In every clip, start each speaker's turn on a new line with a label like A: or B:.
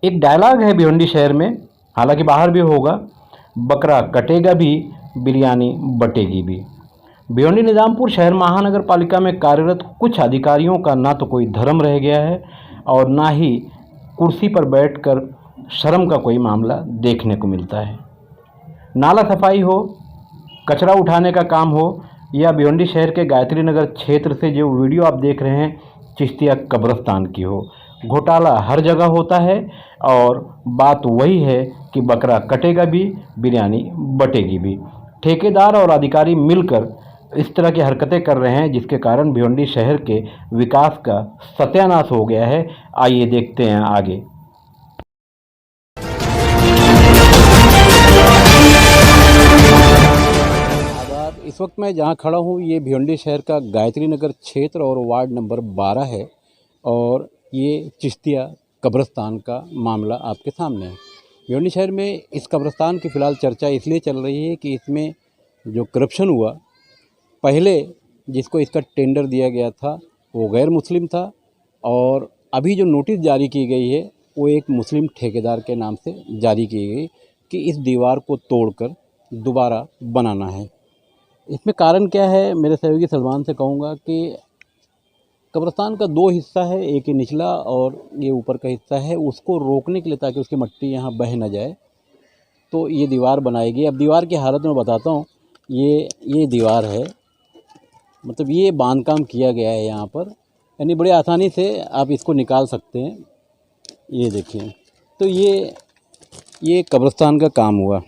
A: एक डायलॉग है भिवंडी शहर में, हालांकि बाहर भी होगा, बकरा कटेगा भी, बिरयानी बटेगी भी। भिवंडी निजामपुर शहर महानगर पालिका में कार्यरत कुछ अधिकारियों का ना तो कोई धर्म रह गया है और ना ही कुर्सी पर बैठकर शर्म का कोई मामला देखने को मिलता है। नाला सफाई हो, कचरा उठाने का काम हो या भिवंडी शहर के गायत्री नगर क्षेत्र से जो वीडियो आप देख रहे हैं चिश्तिया कब्रस्तान की हो, घोटाला हर जगह होता है और बात वही है कि बकरा कटेगा भी, बिरयानी बटेगी भी। ठेकेदार और अधिकारी मिलकर इस तरह की हरकतें कर रहे हैं जिसके कारण भिवंडी शहर के विकास का सत्यानाश हो गया है। आइए देखते हैं आगे।
B: इस वक्त मैं जहां खड़ा हूं ये भिवंडी शहर का गायत्री नगर क्षेत्र और वार्ड नंबर 12 है और ये चिश्तिया कब्रस्तान का मामला आपके सामने है। भिवंडी शहर में इस कब्रस्तान की फ़िलहाल चर्चा इसलिए चल रही है कि इसमें जो करप्शन हुआ, पहले जिसको इसका टेंडर दिया गया था वो गैर मुस्लिम था और अभी जो नोटिस जारी की गई है वो एक मुस्लिम ठेकेदार के नाम से जारी की गई कि इस दीवार को तोड़कर दोबारा बनाना है। इसमें कारण क्या है, मेरे सहयोगी सलमान से कहूँगा कि कब्रस्तान का 2 हिस्सा है, एक ही निचला और ये ऊपर का हिस्सा है। उसको रोकने के लिए ताकि उसकी मिट्टी यहाँ बह न जाए तो ये दीवार बनाएगी। अब दीवार की हालत में बताता हूँ, ये दीवार है, मतलब ये बांधकाम किया गया है यहाँ पर, यानी बड़े आसानी से आप इसको निकाल सकते हैं। ये देखिए, तो ये कब्रस्तान का काम हुआ।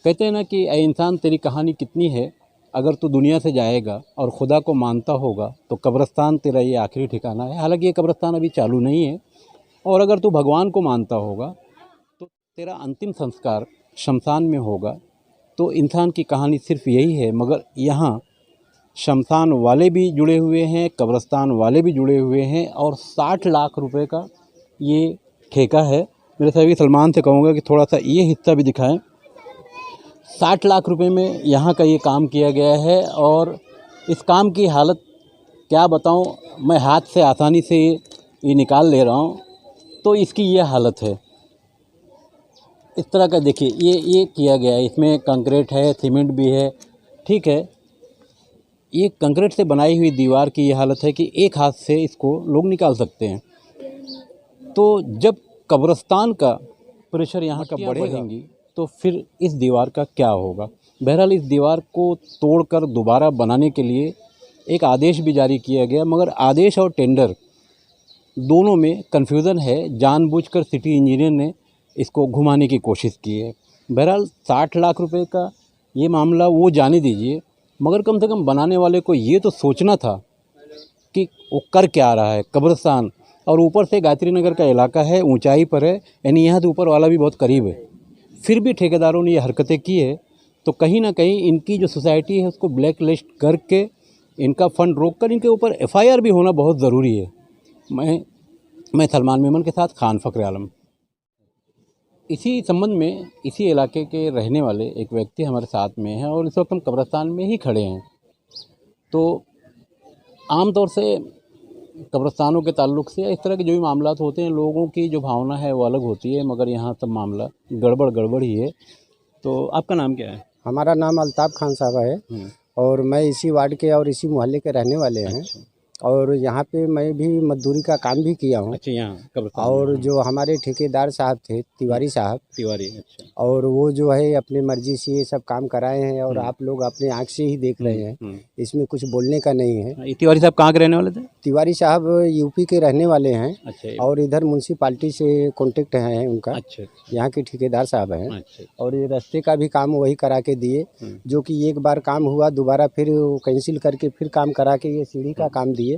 B: कहते हैं ना कि ऐ इंसान तेरी कहानी कितनी है, अगर तू दुनिया से जाएगा और खुदा को मानता होगा तो कब्रस्तान तेरा ये आखिरी ठिकाना है। हालांकि ये कब्रस्तान अभी चालू नहीं है और अगर तू भगवान को मानता होगा तो तेरा अंतिम संस्कार शमशान में होगा। तो इंसान की कहानी सिर्फ यही है, मगर यहाँ शमशान वाले भी जुड़े हुए हैं, कब्रस्तान वाले भी जुड़े हुए हैं और 60 लाख रुपए का ये ठेका है। मेरे सहयोगी सलमान से कहूँगा कि थोड़ा सा ये हिस्सा भी दिखाएं। 60 लाख रुपए में यहाँ का ये काम किया गया है और इस काम की हालत क्या बताऊँ, मैं हाथ से आसानी से ये निकाल ले रहा हूँ तो इसकी ये हालत है। इस तरह का देखिए, ये किया गया है, इसमें कंक्रीट है, सीमेंट भी है, ठीक है। ये कंक्रीट से बनाई हुई दीवार की ये हालत है कि एक हाथ से इसको लोग निकाल सकते हैं। तो जब कब्रस्तान का प्रेशर यहाँ का बढ़ेगी तो फिर इस दीवार का क्या होगा। बहरहाल इस दीवार को तोड़कर दोबारा बनाने के लिए एक आदेश भी जारी किया गया, मगर आदेश और टेंडर दोनों में कन्फ्यूज़न है। जानबूझकर सिटी इंजीनियर ने इसको घुमाने की कोशिश की है। बहरहाल 60 लाख रुपए का ये मामला वो जाने दीजिए, मगर कम से कम बनाने वाले को ये तो सोचना था कि वो कर क्या रहा है। कब्रिस्तान और ऊपर से गायत्री नगर का इलाका है, ऊंचाई पर है, यानी यहाँ से ऊपर वाला भी बहुत करीब है। फिर भी ठेकेदारों ने ये हरकतें की है तो कहीं ना कहीं इनकी जो सोसाइटी है उसको ब्लैक लिस्ट करके इनका फ़ंड रोककर इनके ऊपर FIR भी होना बहुत ज़रूरी है। मैं सलमान मेमन के साथ खान फ़ख्र आलम। इसी संबंध में इसी इलाके के रहने वाले एक व्यक्ति हमारे साथ में हैं और इस वक्त हम कब्रस्तान में ही खड़े हैं। तो आमतौर से कब्रस्तानों के ताल्लुक़ से इस तरह के जो भी मामलात होते हैं, लोगों की जो भावना है वो अलग होती है, मगर यहाँ सब मामला गड़बड़ ही है। तो आपका नाम क्या है?
C: हमारा नाम अल्ताफ़ खान साहब है और मैं इसी वार्ड के और इसी मोहल्ले के रहने वाले हैं।
B: अच्छा।
C: और यहाँ पे मैं भी मजदूरी का काम भी किया हूँ।
B: अच्छा, यहाँ कब्रस्तान
C: और जो हमारे ठेकेदार साहब थे, तिवारी साहब,
B: अच्छा।
C: और वो जो है अपनी मर्जी से ये सब काम कराए हैं और आप लोग अपने आँख से ही देख रहे हैं, इसमें कुछ बोलने का नहीं है।
B: तिवारी साहब कहाँ के रहने वाले थे?
C: तिवारी साहब यूपी के रहने वाले हैं।
B: अच्छा।
C: और इधर म्यूनसिपाल्टी से कॉन्टेक्ट है उनका।
B: अच्छा।
C: यहाँ के ठेकेदार साहब हैं।
B: अच्छा।
C: और ये रास्ते का भी काम वही करा के दिए, जो कि एक बार काम हुआ, दोबारा फिर कैंसिल करके फिर काम करा के ये सीढ़ी का काम दिए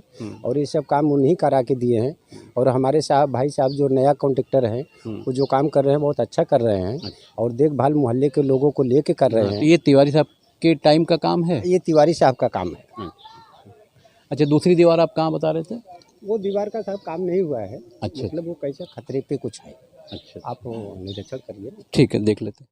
C: और ये सब काम उन्हीं करा के दिए हैं। और हमारे साहब भाई साहब जो नया कॉन्ट्रैक्टर हैं वो जो काम कर रहे हैं बहुत अच्छा कर रहे हैं और देखभाल मोहल्ले के लोगों को लेके कर रहे हैं।
B: ये तिवारी साहब के टाइम का काम है?
C: ये तिवारी साहब का काम है।
B: अच्छा, दूसरी दीवार आप कहाँ बता रहे थे?
C: वो दीवार का साहब काम नहीं हुआ है।
B: अच्छा,
C: मतलब वो कैसे खतरे पे कुछ है।
B: अच्छा,
C: आप निरीक्षण करिए।
B: ठीक है, देख लेते हैं।